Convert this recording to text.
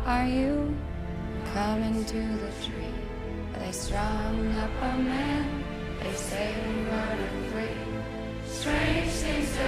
Are you coming to the tree? Are they strung up a man? They say we're running free. Strange things to